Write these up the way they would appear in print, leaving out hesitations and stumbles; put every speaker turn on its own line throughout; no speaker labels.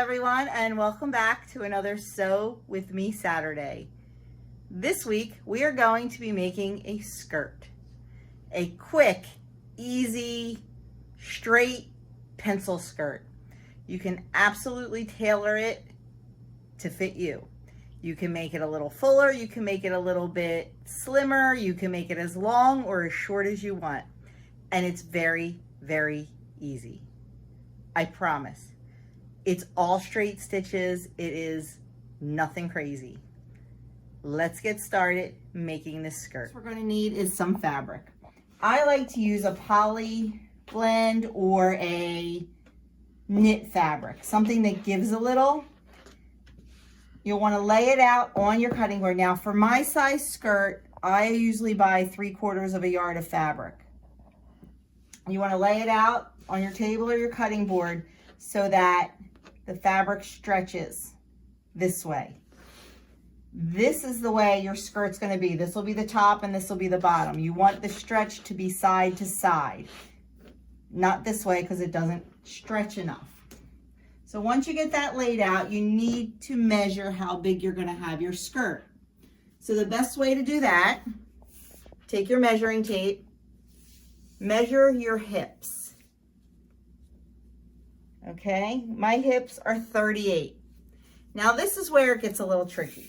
everyone, and welcome back to another Sew With Me Saturday. This week we are going to be making a skirt. A quick, easy, straight pencil skirt. You can absolutely tailor it to fit you. You can make it a little fuller, you can make it a little bit slimmer, you can make it as long or as short as you want. And it's very, very easy. I promise. It's all straight stitches. It is nothing crazy. Let's get started making this skirt. What we're going to need is some fabric. I like to use a poly blend or a knit fabric, something that gives a little. You'll want to lay it out on your cutting board. Now for my size skirt, I usually buy 3/4 yard of fabric. You want to lay it out on your table or your cutting board so that the fabric stretches this way. This is the way your skirt's going to be. This will be the top and this will be the bottom. You want the stretch to be side to side, not this way because it doesn't stretch enough. So once you get that laid out, you need to measure how big you're going to have your skirt. So the best way to do that, take your measuring tape, measure your hips. Okay, my hips are 38. Now this is where it gets a little tricky.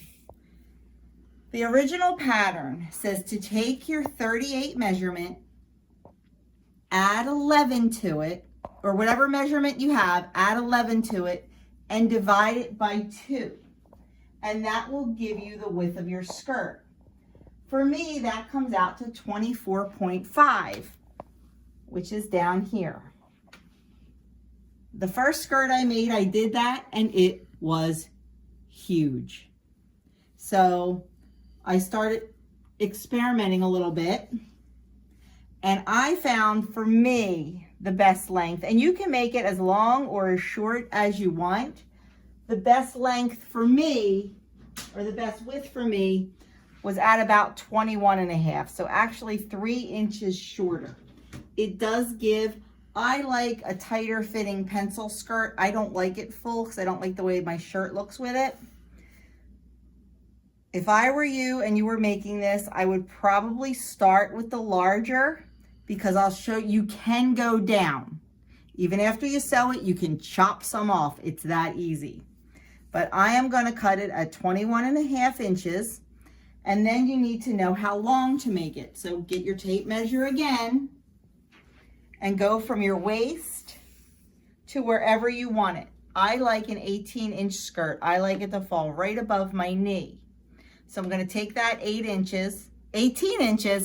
The original pattern says to take your 38 measurement, add 11 to it, or whatever measurement you have, add 11 to it, and divide it by 2. And that will give you the width of your skirt. For me, that comes out to 24.5, which is down here. The first skirt I made, I did that, and it was huge. So I started experimenting a little bit, and I found for me the best length, and you can make it as long or as short as you want. The best length for me, or the best width for me, was at about 21.5, so actually 3 inches shorter. It does give, I like a tighter fitting pencil skirt. I don't like it full because I don't like the way my shirt looks with it. If I were you and you were making this, I would probably start with the larger because I'll show you can go down. Even after you sew it, you can chop some off. It's that easy. But I am going to cut it at 21.5 inches. And then you need to know how long to make it. So get your tape measure again and go from your waist to wherever you want it. I like an 18-inch skirt. I like it to fall right above my knee. So I'm going to take that 18 inches,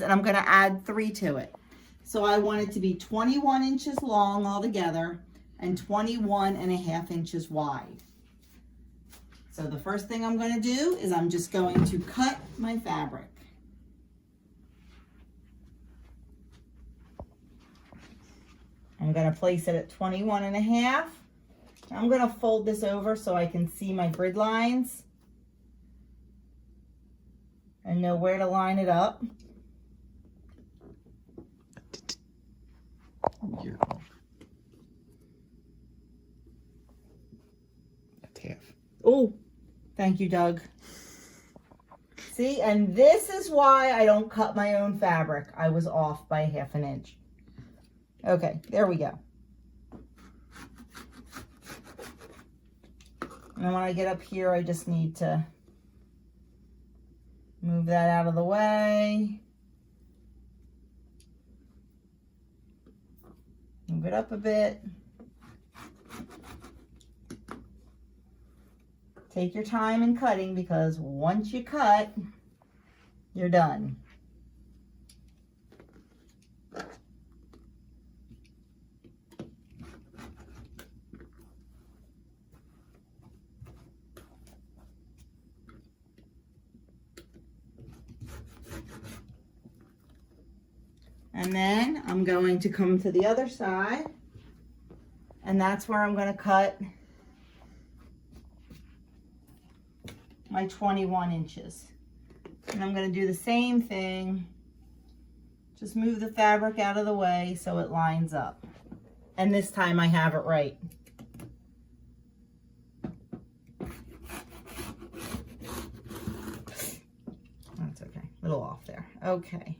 and I'm going to add 3 to it. So I want it to be 21 inches long altogether and 21.5 inches wide. So the first thing I'm going to do is I'm just going to cut my fabric. I'm going to place it at 21.5. I'm going to fold this over so I can see my grid lines and know where to line it up.
That's half.
Oh, thank you, Doug. See, and this is why I don't cut my own fabric. I was off by 1/2 inch. Okay, there we go. And when I get up here, I just need to move that out of the way. Move it up a bit. Take your time in cutting because once you cut, you're done. And then I'm going to come to the other side, and that's where I'm going to cut my 21 inches. And I'm going to do the same thing. Just move the fabric out of the way so it lines up. And this time I have it right. little off there. Okay.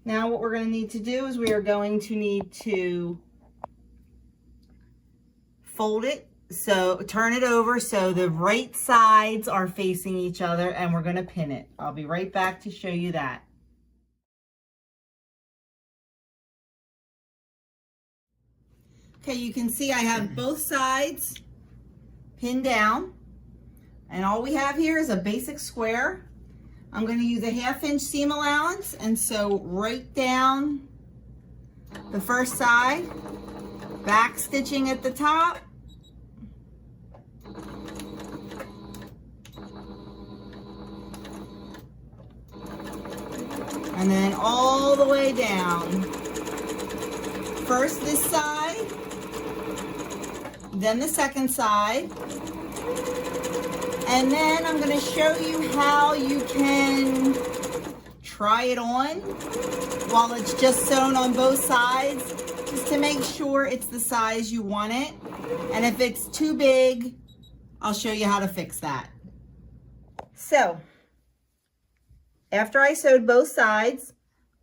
Now what we're going to need to do is we are going to need to fold it. So turn it over so the right sides are facing each other, and we're going to pin it. I'll be right back to show you that. Okay, you can see I have both sides pinned down, and all we have here is a basic square. I'm going to use a 1/2 inch seam allowance and sew right down the first side, back stitching at the top, and then all the way down. First this side, then the second side, and then I'm going to show you how you can try it on while it's just sewn on both sides, just to make sure it's the size you want it. And if it's too big, I'll show you how to fix that. So after I sewed both sides,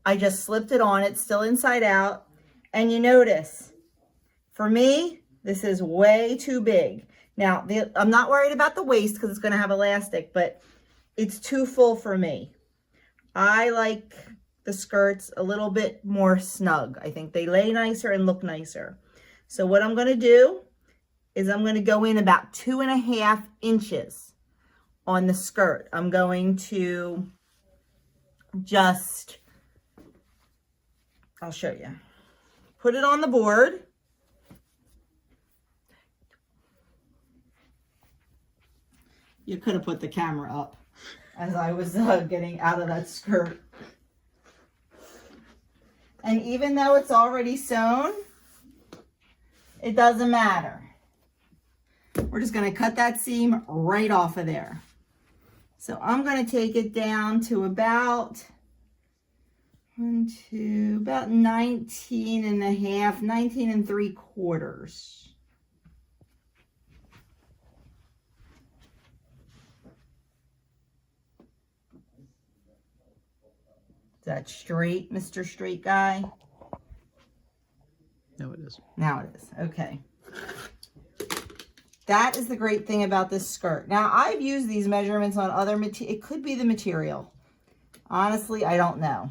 I just slipped it on. It's still inside out. And you notice, for me, this is way too big. Now, I'm not worried about the waist because it's going to have elastic, but it's too full for me. I like the skirts a little bit more snug. I think they lay nicer and look nicer. So what I'm going to do is I'm going to go in about 2.5 inches on the skirt. I'm going to just, I'll show you. Put it on the board. You could have put the camera up as I was getting out of that skirt. And even though it's already sewn, it doesn't matter. We're just going to cut that seam right off of there. So I'm going to take it down to about 19 3/4. Is that straight, Mr. Straight Guy?
No, it is.
Now it is. Okay. That is the great thing about this skirt. Now, I've used these measurements on other material. It could be the material. Honestly, I don't know.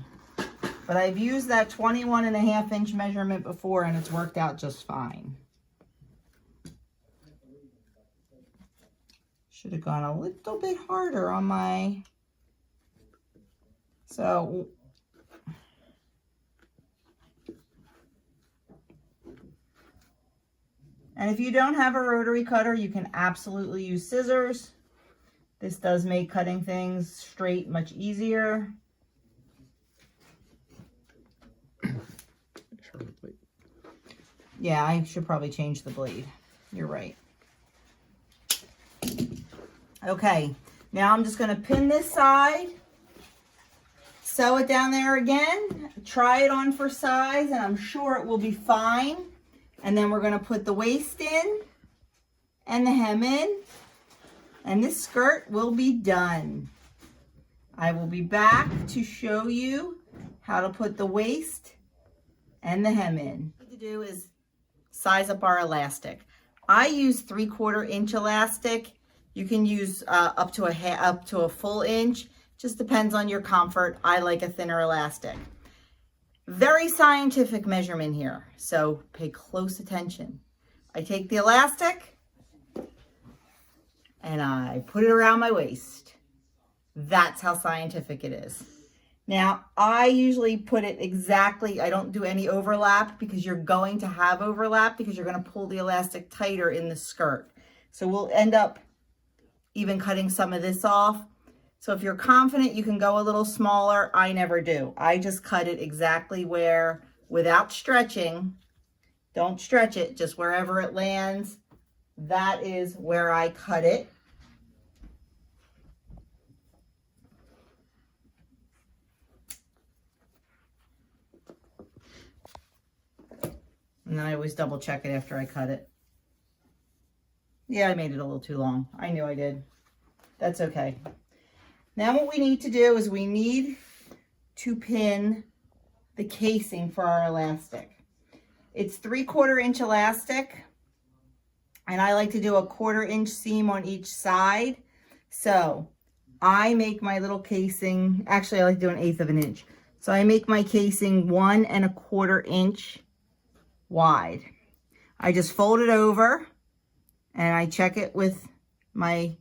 But I've used that 21.5 inch measurement before, and it's worked out just fine. Should have gone a little bit harder on my... So... And if you don't have a rotary cutter, you can absolutely use scissors. This does make cutting things straight much easier. Yeah, I should probably change the blade. You're right. Okay, now I'm just going to pin this side, sew it down there again, try it on for size, and I'm sure it will be fine. And then we're going to put the waist in and the hem in, and this skirt will be done. I will be back to show you how to put the waist and the hem in. What to do is size up our elastic. I use 3/4 inch elastic. You can use up to a full inch. Just depends on your comfort. I like a thinner elastic. Very scientific measurement here, so pay close attention. I take the elastic and I put it around my waist. That's how scientific it is. Now, I usually put it exactly, I don't do any overlap because you're going to have overlap because you're going to pull the elastic tighter in the skirt. So we'll end up even cutting some of this off. So if you're confident you can go a little smaller, I never do. I just cut it exactly where, without stretching, don't stretch it, just wherever it lands, that is where I cut it. And then I always double check it after I cut it. Yeah, I made it a little too long. I knew I did. That's okay. Now what we need to do is we need to pin the casing for our elastic. It's 3/4 inch elastic, and I like to do a 1/4 inch seam on each side. So I make my little casing, actually I like to do 1/8 of an inch. So I make my casing 1 1/4 inch wide. I just fold it over and I check it with my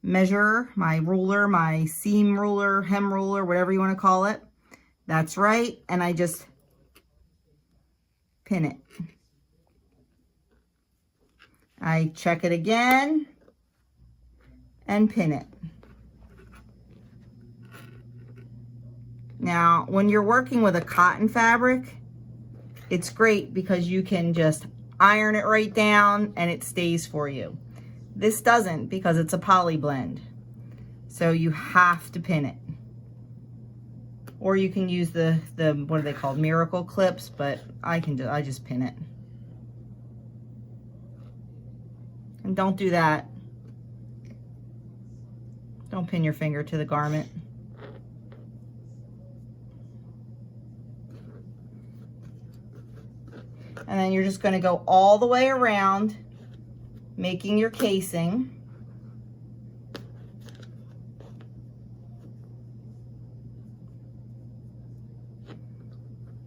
measure, my ruler, my seam ruler, hem ruler, whatever you want to call it. That's right. And I just pin it. I check it again and pin it. Now, when you're working with a cotton fabric, it's great because you can just iron it right down and it stays for you. This doesn't because it's a poly blend. So you have to pin it. Or you can use the what are they called? Miracle clips, but I just pin it. And don't do that. Don't pin your finger to the garment. And then you're just going to go all the way around, making your casing.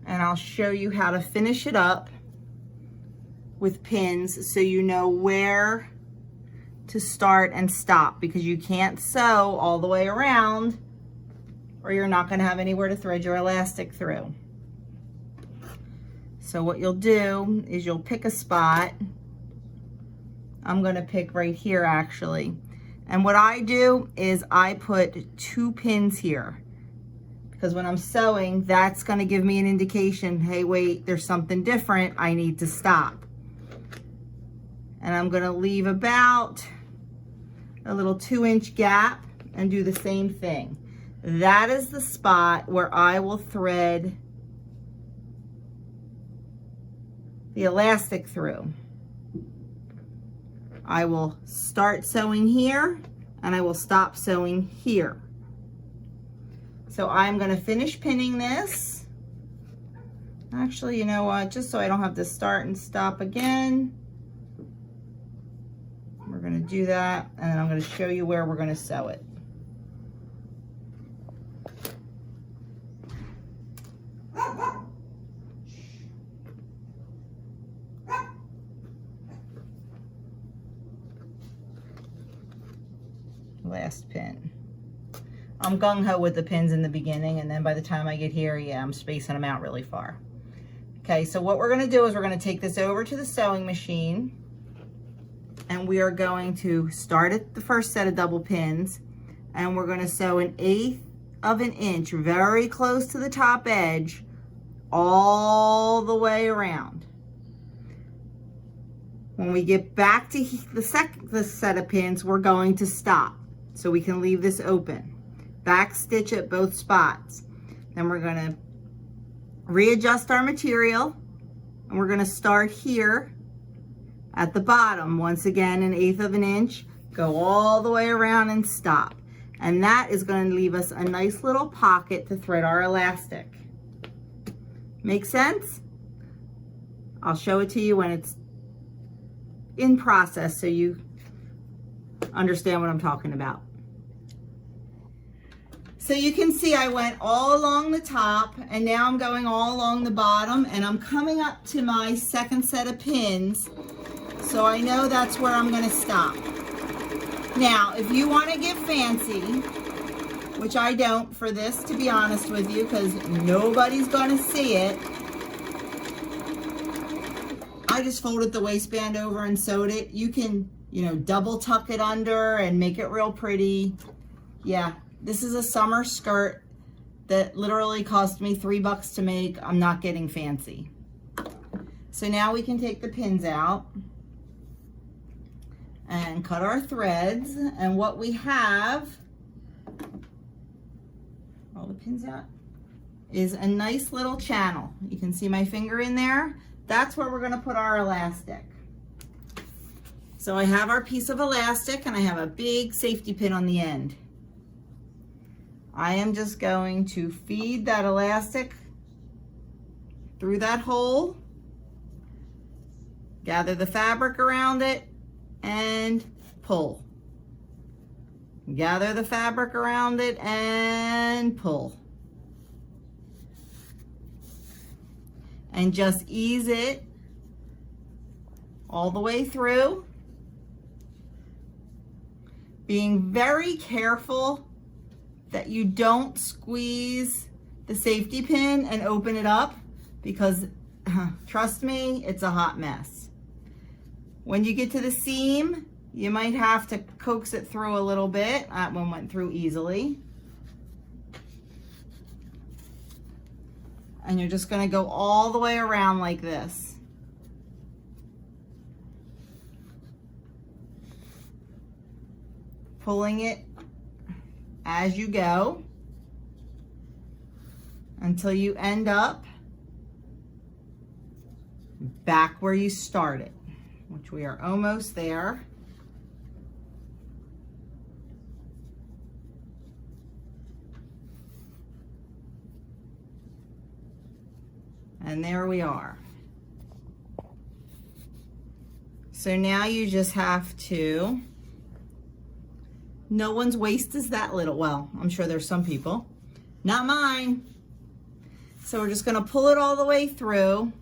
And I'll show you how to finish it up with pins so you know where to start and stop, because you can't sew all the way around or you're not going to have anywhere to thread your elastic through. So what you'll do is you'll pick a spot. I'm going to pick right here actually. And what I do is I put 2 pins here, because when I'm sewing, that's going to give me an indication, hey, wait, there's something different. I need to stop. And I'm going to leave about a little 2-inch gap and do the same thing. That is the spot where I will thread the elastic through. I will start sewing here and I will stop sewing here. So I'm going to finish pinning this. Actually, you know what, just so I don't have to start and stop again, we're going to do that, and then I'm going to show you where we're going to sew it. Last pin. I'm gung-ho with the pins in the beginning, and then by the time I get here, yeah, I'm spacing them out really far. Okay, so what we're going to do is we're going to take this over to the sewing machine, and we are going to start at the first set of double pins, and we're going to sew 1/8 of an inch very close to the top edge all the way around. When we get back to the second set of pins, we're going to stop so we can leave this open. Back stitch at both spots. Then we're going to readjust our material, and we're going to start here at the bottom. Once again, 1/8 of an inch, go all the way around and stop. And that is going to leave us a nice little pocket to thread our elastic. Make sense? I'll show it to you when it's in process so you understand what I'm talking about. So you can see I went all along the top, and now I'm going all along the bottom, and I'm coming up to my second set of pins, so I know that's where I'm going to stop. Now, if you want to get fancy, which I don't for this, to be honest with you, because nobody's going to see it, I just folded the waistband over and sewed it. You can, you know, double tuck it under and make it real pretty. Yeah, this is a summer skirt that literally cost me $3 to make. I'm not getting fancy. So now we can take the pins out and cut our threads. And what we have, all the pins out, is a nice little channel. You can see my finger in there. That's where we're going to put our elastic. So I have our piece of elastic, and I have a big safety pin on the end. I am just going to feed that elastic through that hole, gather the fabric around it, and pull. Gather the fabric around it and pull. And just ease it all the way through. Being very careful that you don't squeeze the safety pin and open it up, because trust me, it's a hot mess. When you get to the seam, you might have to coax it through a little bit. That one went through easily. And you're just going to go all the way around like this. Pulling it as you go until you end up back where you started, which we are almost there. And there we are. So now you just have to, no one's waist is that little. Well, I'm sure there's some people, not mine. So we're just gonna pull it all the way through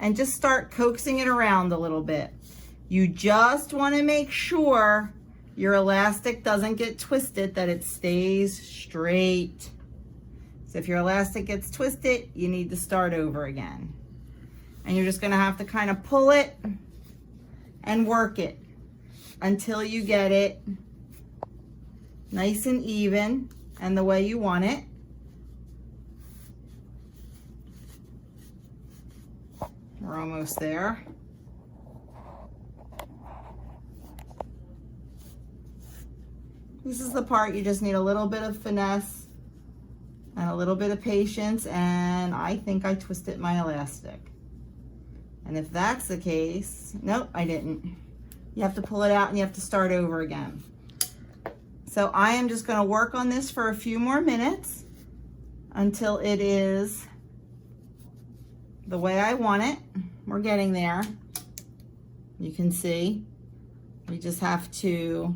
and just start coaxing it around a little bit. You just wanna make sure your elastic doesn't get twisted, that it stays straight. So if your elastic gets twisted, you need to start over again. And you're just gonna have to kind of pull it and work it until you get it nice and even and the way you want it. We're almost there. This is the part you just need a little bit of finesse and a little bit of patience, and I think I twisted my elastic. And if that's the case, nope, I didn't. You have to pull it out and you have to start over again. So I am just gonna work on this for a few more minutes until it is the way I want it. We're getting there. You can see, we just have to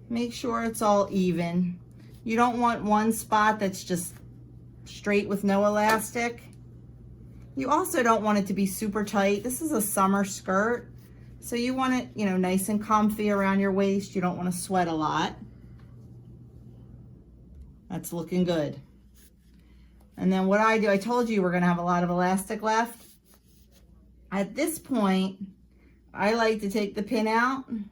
make sure it's all even. You don't want one spot that's just straight with no elastic. You also don't want it to be super tight. This is a summer skirt, so you want it, you know, nice and comfy around your waist. You don't want to sweat a lot. That's looking good. And then what I do, I told you we're gonna have a lot of elastic left. At this point, I like to take the pin out, and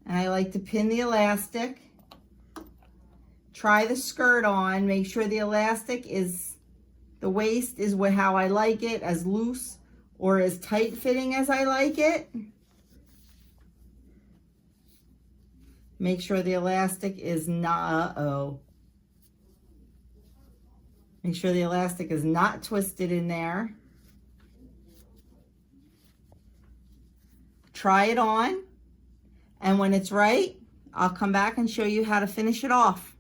I like to pin the elastic. Try the skirt on, make sure the elastic is, the waist is how I like it, as loose or as tight fitting as I like it. Make sure the elastic is not, make sure the elastic is not twisted in there. Try it on. And when it's right, I'll come back and show you how to finish it off.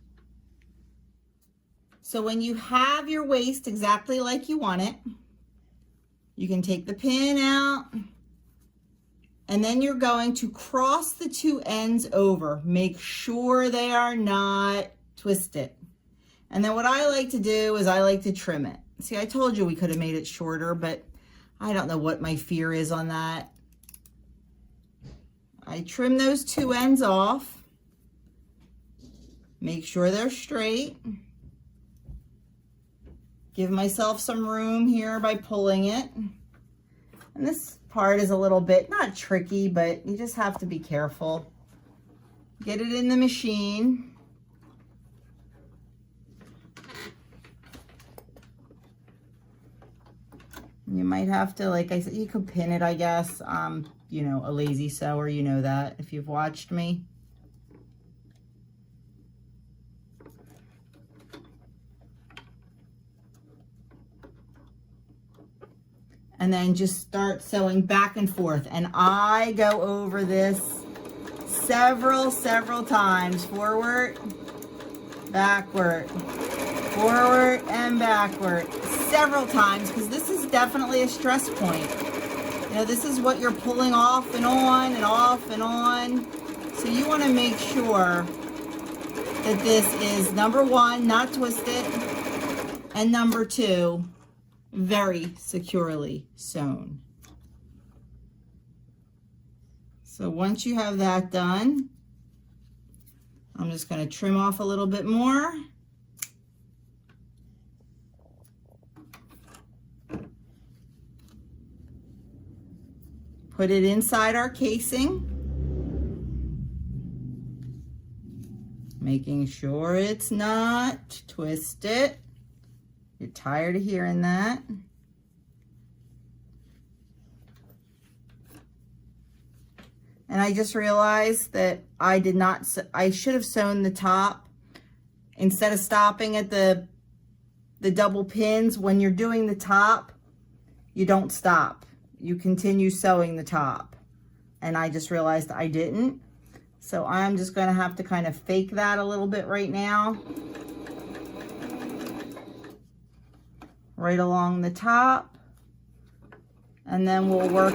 So when you have your waist exactly like you want it, you can take the pin out, and then you're going to cross the two ends over. Make sure they are not twisted. And then what I like to do is I like to trim it. See, I told you we could have made it shorter, but I don't know what my fear is on that. I trim those two ends off, make sure they're straight, give myself some room here by pulling it. And this part is a little bit, not tricky, but you just have to be careful. Get it in the machine. You might have to, like I said, you could pin it, I guess. You know, a lazy sewer, you know that if you've watched me. and then just start sewing back and forth. And I go over this several times, forward, backward, forward and backward, several times, because this is definitely a stress point. You know, this is what you're pulling off and on and off and on. So you want to make sure that this is, number one, not twisted, and number two, very securely sewn. So once you have that done, I'm just going to trim off a little bit more. Put it inside our casing, making sure it's not twisted. You're tired of hearing that. And I just realized that I should have sewn the top. Instead of stopping at the double pins, when you're doing the top, you don't stop. You continue sewing the top. And I just realized I didn't. So I'm just going to have to kind of fake that a little bit right now. Right along the top. And then we'll work,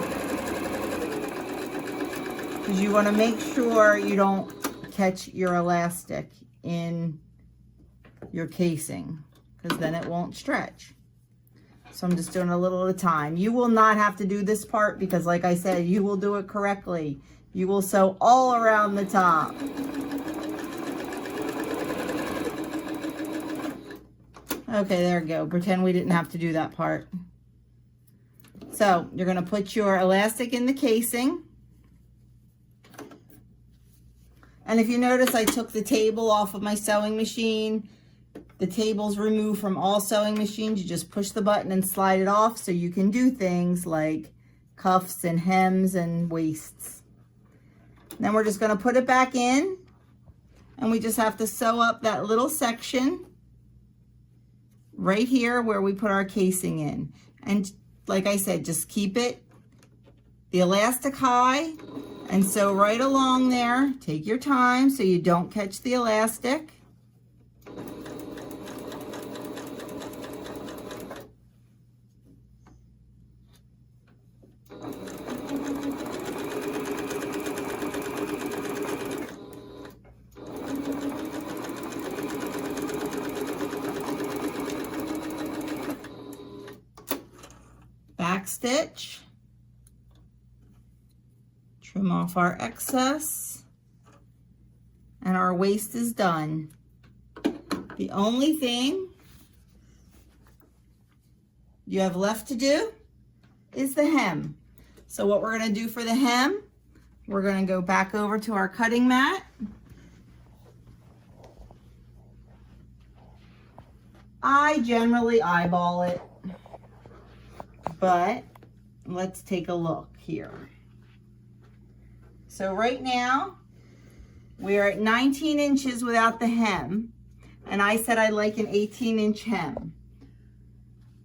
because you want to make sure you don't catch your elastic in your casing, because then it won't stretch. So I'm just doing a little at a time. You will not have to do this part because, like I said, you will do it correctly. You will sew all around the top. Okay, there we go. Pretend we didn't have to do that part. So you're going to put your elastic in the casing. And if you notice, I took the table off of my sewing machine. The table's removed from all sewing machines. You just push the button and slide it off so you can do things like cuffs and hems and waists. Then we're just going to put it back in, and we just have to sew up that little section right here where we put our casing in. And like I said, just keep it, the elastic high, and sew right along there. Take your time so you don't catch the elastic. Back stitch, trim off our excess, and our waist is done. The only thing you have left to do is the hem. So what we're going to do for the hem, we're going to go back over to our cutting mat. I generally eyeball it, but let's take a look here. So right now, we're at 19 inches without the hem, and I said I like an 18-inch hem.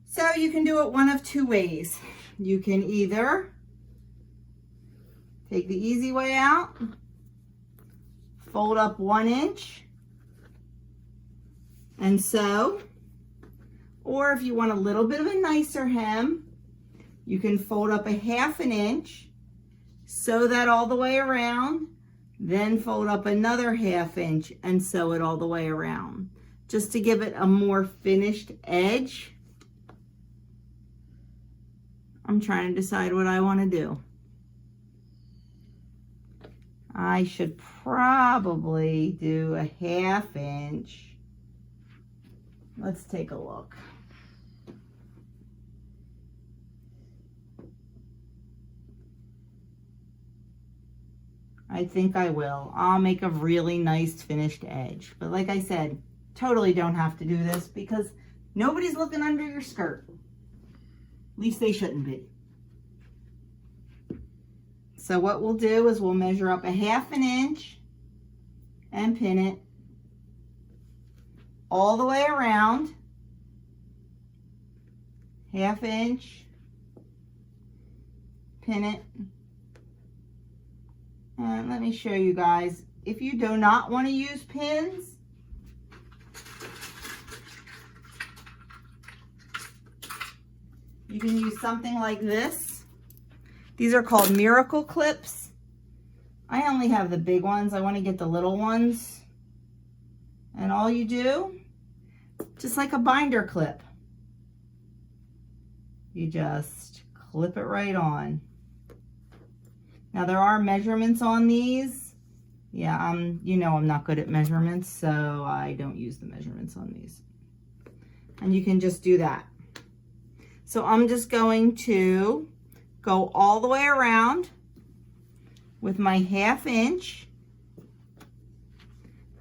So you can do it one of two ways. You can either take the easy way out, fold up 1 inch, and sew. Or if you want a little bit of a nicer hem, you can fold up a 1/2 inch, sew that all the way around, then fold up another 1/2 inch and sew it all the way around, just to give it a more finished edge. I'm trying to decide what I want to do. I should probably do a 1/2 inch. Let's take a look. I think I will. I'll make a really nice finished edge. But like I said, totally don't have to do this because nobody's looking under your skirt. At least they shouldn't be. So what we'll do is we'll measure up a 1/2 inch and pin it all the way around. 1/2 inch pin it. And let me show you guys. If you do not want to use pins, you can use something like this. These are called miracle clips. I only have the big ones. I want to get the little ones. And all you do, just like a binder clip, you just clip it right on. Now there are measurements on these. Yeah, you know I'm not good at measurements, so I don't use the measurements on these. And you can just do that. So I'm just going to go all the way around with my 1/2 inch,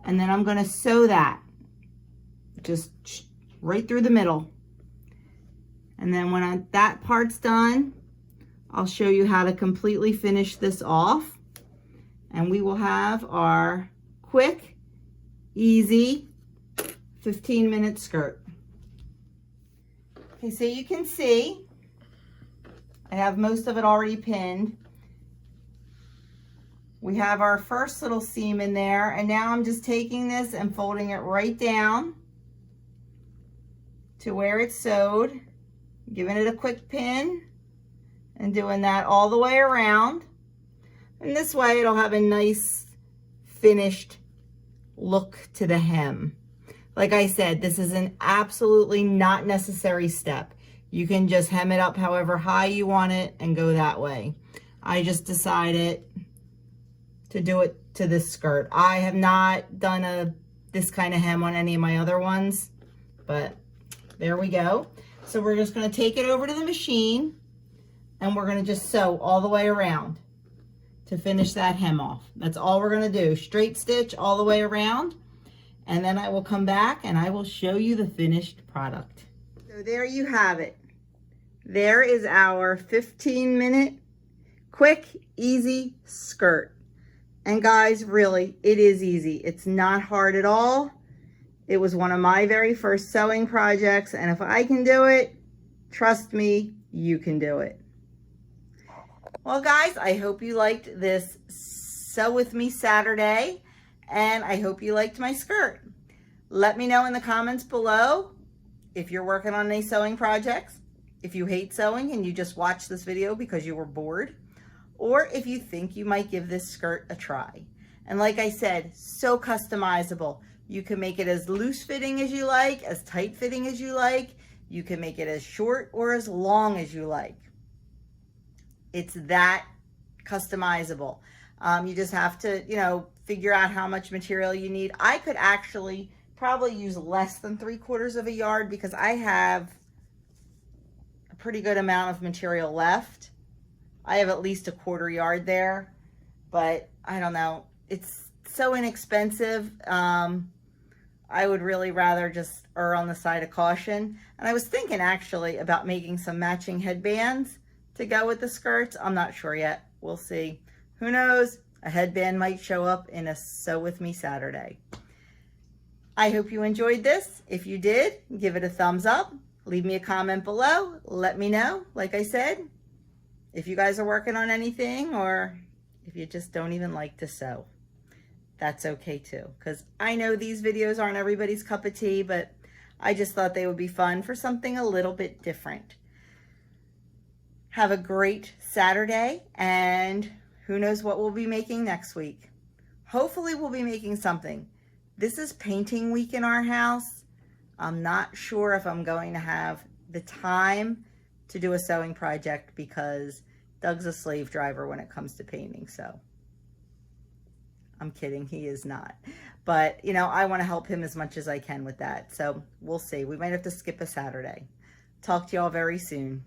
and then I'm going to sew that just right through the middle. And then when that part's done, I'll show you how to completely finish this off, and we will have our quick, easy 15-minute skirt. Okay, so you can see I have most of it already pinned. We have our first little seam in there, and now I'm just taking this and folding it right down to where it's sewed, giving it a quick pin, and doing that all the way around. And this way it'll have a nice finished look to the hem. Like I said, this is an absolutely not necessary step. You can just hem it up however high you want it and go that way. I just decided to do it to this skirt. I have not done this kind of hem on any of my other ones, but there we go. So we're just going to take it over to the machine, and we're going to just sew all the way around to finish that hem off. That's all we're going to do. Straight stitch all the way around, and then I will come back and I will show you the finished product. So there you have it. There is our 15-minute quick, easy skirt. And guys, really, it is easy. It's not hard at all. It was one of my very first sewing projects, and if I can do it, trust me, you can do it. Well, guys, I hope you liked this Sew With Me Saturday, and I hope you liked my skirt. Let me know in the comments below if you're working on any sewing projects, if you hate sewing and you just watched this video because you were bored, or if you think you might give this skirt a try. And like I said, so customizable. You can make it as loose fitting as you like, as tight fitting as you like. You can make it as short or as long as you like. It's that customizable. You just have to, figure out how much material you need. I could actually probably use less than 3/4 of a yard because I have a pretty good amount of material left. I have at least a 1/4 yard there, but I don't know. It's so inexpensive. I would really rather just err on the side of caution. And I was thinking actually about making some matching headbands to go with the skirts. I'm not sure yet. We'll see. Who knows? A headband might show up in a Sew With Me Saturday. I hope you enjoyed this. If you did, give it a thumbs up. Leave me a comment below. Let me know, like I said, if you guys are working on anything or if you just don't even like to sew. That's okay too, because I know these videos aren't everybody's cup of tea, but I just thought they would be fun for something a little bit different. Have a great Saturday, and who knows what we'll be making next week. Hopefully we'll be making something. This is painting week in our house. I'm not sure if I'm going to have the time to do a sewing project because Doug's a slave driver when it comes to painting, so. I'm kidding, he is not. But, I want to help him as much as I can with that. So we'll see. We might have to skip a Saturday. Talk to y'all very soon.